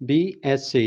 BSA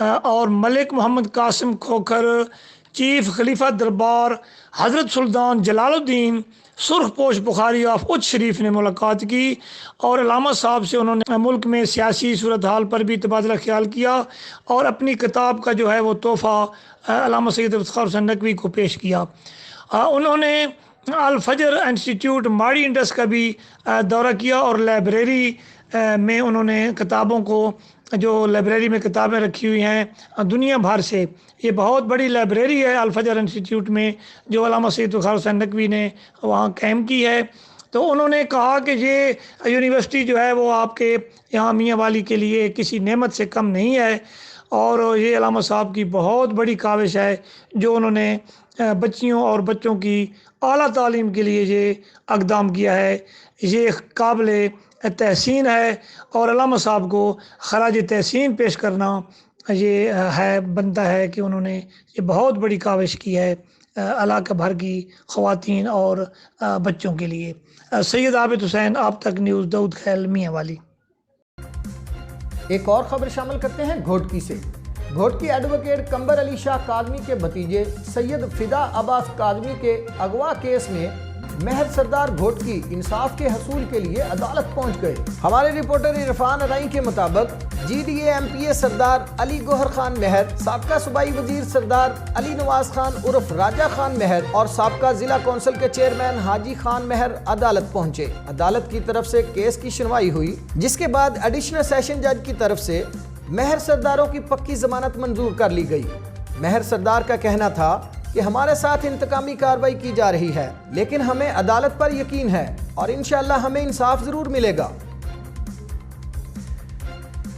اور ملک محمد Qasim Khokhar, chief خلیفہ دربار حضرت سلطان جلال الدین سرخ پوش بخاری آف اچ شریف نے ملاقات کی اور علامہ صاحب سے انہوں نے ملک میں سیاسی صورتحال پر بھی تبادلہ خیال کیا اور اپنی کتاب کا جو ہے وہ تحفہ علامہ سید افتخار حسین نقوی کو پیش کیا۔ انہوں نے الفجر انسٹیٹیوٹ ماڑی انڈس کا بھی دورہ کیا اور لائبریری میں انہوں نے کتابوں کو، جو لائبریری میں کتابیں رکھی ہوئی ہیں دنیا بھر سے، یہ بہت بڑی لائبریری ہے الفجر انسٹیٹیوٹ میں جو علامہ سید افتخار حسین نقوی نے وہاں قائم کی ہے۔ تو انہوں نے کہا کہ یہ یونیورسٹی جو ہے وہ آپ کے یہاں میاں والی کے لیے کسی نعمت سے کم نہیں ہے، اور یہ علامہ صاحب کی بہت بڑی کاوش ہے جو انہوں نے بچیوں اور بچوں کی اعلیٰ تعلیم کے لیے یہ اقدام کیا ہے۔ یہ قابل تحسین ہے اور علامہ صاحب کو خراج تحسین پیش کرنا یہ ہے، بنتا ہے کہ انہوں نے یہ بہت بڑی کاوش کی ہے علاقہ بھر کی خواتین اور بچوں کے لیے۔ سید عابد حسین، آپ تک نیوز، داؤد خیل، میاں والی۔ ایک اور خبر شامل کرتے ہیں گھوٹکی سے۔ گھوٹکی ایڈوکیٹ قمبر علی شاہ کاظمی کے بھتیجے سید فدا عباس کاظمی کے اغوا کیس میں مہر سردار گھوٹکی انصاف کے حصول کے لیے عدالت پہنچ گئے۔ ہمارے رپورٹر عرفان ارائیں کے مطابق G D A M P اے سردار علی گوہر خان مہر، سابقہ صوبائی وزیر سردار علی نواز خان عرف راجہ خان مہر اور سابقہ ضلع کونسل کے چیئرمین حاجی خان مہر عدالت پہنچے۔ عدالت کی طرف سے کیس کی سنوائی ہوئی، جس کے بعد ایڈیشنل سیشن جج کی طرف سے مہر سرداروں کی پکی ضمانت منظور کر لی گئی۔ مہر سردار کا کہنا تھا کہ ہمارے ساتھ انتقامی کارروائی کی جا رہی ہے، لیکن ہمیں عدالت پر یقین ہے اور انشاءاللہ ہمیں انصاف ضرور ملے گا۔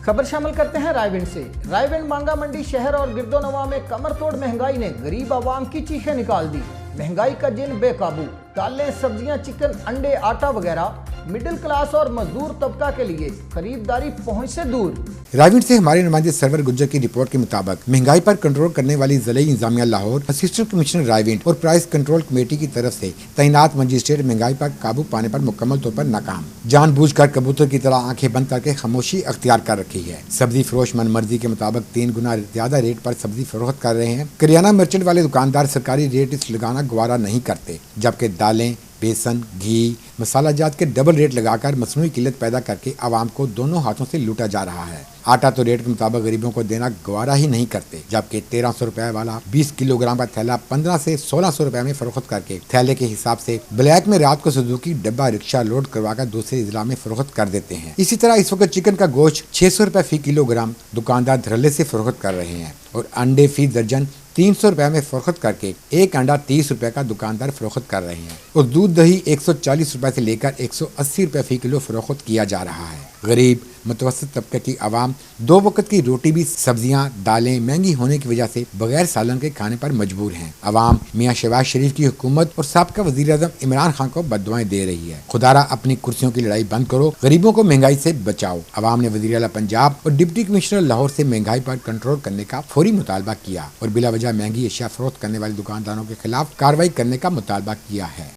خبر شامل کرتے ہیں رائے ونڈ سے۔ رائے ونڈ مانگا منڈی شہر اور گرد و نواح میں کمر توڑ مہنگائی نے غریب عوام کی چیخیں نکال دی۔ مہنگائی کا جن بے قابو، دالیں، سبزیاں، چکن، انڈے، آٹا وغیرہ مڈل کلاس اور مزدور طبقہ کے لیے خریداری پہنچ سے دور۔ رائے سے ہمارے نمائندے سرور گجر کی رپورٹ کے مطابق مہنگائی پر کنٹرول کرنے والی ضلعی انتظامیہ لاہور، اسسٹنٹ کمشنر رائے اور پرائس کنٹرول کمیٹی کی طرف سے تعینات مجسٹریٹ مہنگائی پر قابو پانے پر مکمل طور پر ناکام، جان بوجھ کر کبوتر کی طرح آنکھیں بند کر کے خاموشی اختیار کر رکھی ہے۔ سبزی فروش من مرضی کے مطابق 3 گنا زیادہ ریٹ پر سبزی فروخت کر رہے ہیں۔ کریانہ مرچنٹ والے دکاندار سرکاری ریٹ اس لگانا گوارا نہیں کرتے، جبکہ دالیں، بیسن، گھی، مسالہ جات کے ڈبل ریٹ لگا کر مصنوعی قلت پیدا کر کے عوام کو دونوں ہاتھوں سے لوٹا جا رہا ہے۔ آٹا تو ریٹ کے مطابق غریبوں کو دینا گوارا ہی نہیں کرتے، جبکہ 1300 روپے والا 20 کلو گرام کا تھیلا 15 سے 1600 روپے میں فروخت کر کے تھیلے کے حساب سے بلیک میں رات کو سوزوکی ڈبہ رکشہ لوڈ کروا کر دوسرے اضلاع میں فروخت کر دیتے ہیں۔ اسی طرح اس وقت چکن کا گوشت 600 روپے فی کلو گرام دکاندار دھرلے سے فروخت کر رہے ہیں اور انڈے فی درجن 300 روپے میں فروخت کر کے ایک انڈا 30 روپے کا دکاندار فروخت کر رہے ہیں اور دودھ دہی 140 روپے سے لے کر 180 روپے فی کلو فروخت کیا جا رہا ہے۔ غریب متوسط طبقے کی عوام 2 وقت کی روٹی بھی سبزیاں دالیں مہنگی ہونے کی وجہ سے بغیر سالن کے کھانے پر مجبور ہیں۔ عوام میاں شہباز شریف کی حکومت اور سابقہ وزیر اعظم عمران خان کو بددعائیں دے رہی ہے۔ خدارا اپنی کرسیوں کی لڑائی بند کرو، غریبوں کو مہنگائی سے بچاؤ۔ عوام نے وزیر اعلیٰ پنجاب اور ڈپٹی کمشنر لاہور سے مہنگائی پر کنٹرول کرنے کا فوری مطالبہ کیا اور بلا وجہ مہنگی اشیاء فروخت کرنے والے دکانداروں کے خلاف کارروائی کرنے کا مطالبہ کیا ہے۔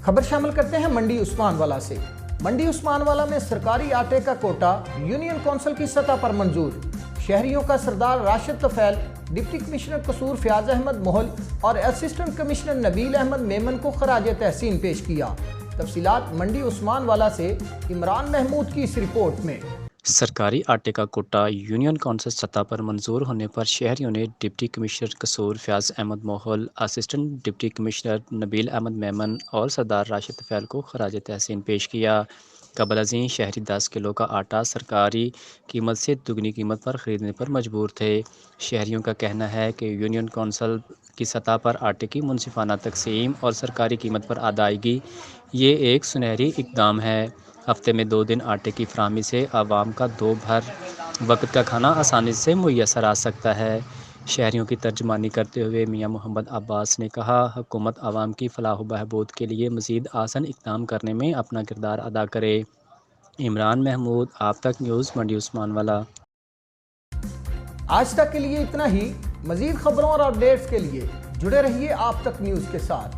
خبر شامل کرتے ہیں منڈی عثمان والا سے۔ منڈی عثمان والا میں سرکاری آٹے کا کوٹا یونین کونسل کی سطح پر منظور۔ شہریوں کا سردار راشد طفیل، ڈپٹی کمشنر قصور فیاض احمد محل اور اسسٹنٹ کمشنر نبیل احمد میمن کو خراج تحسین پیش کیا۔ تفصیلات منڈی عثمان والا سے عمران محمود کی اس رپورٹ میں۔ سرکاری آٹے کا کوٹا یونین کونسل سطح پر منظور ہونے پر شہریوں نے ڈپٹی کمشنر قصور Fayyaz Ahmad Mahal, assistant deputy commissioner نبیل احمد میمن اور سردار راشد طفیل کو خراج تحسین پیش کیا۔ قبل ازیں شہری 10 کلو کا آٹا سرکاری قیمت سے دگنی قیمت پر خریدنے پر مجبور تھے۔ شہریوں کا کہنا ہے کہ یونین کونسل کی سطح پر آٹے کی منصفانہ تقسیم اور سرکاری قیمت پر ادائیگی یہ ایک سنہری اقدام ہے۔ ہفتے میں 2 دن آٹے کی فراہمی سے عوام کا 2 بھر وقت کا کھانا آسانی سے میسر آ سکتا ہے۔ شہریوں کی ترجمانی کرتے ہوئے میاں محمد عباس نے کہا، حکومت عوام کی فلاح و بہبود کے لیے مزید آسان اقدام کرنے میں اپنا کردار ادا کرے۔ عمران محمود، آپ تک نیوز، منڈی عثمان والا۔ آج تک کے لیے اتنا ہی۔ مزید خبروں اور اپڈیٹس کے لیے جڑے رہیے آپ تک نیوز کے ساتھ۔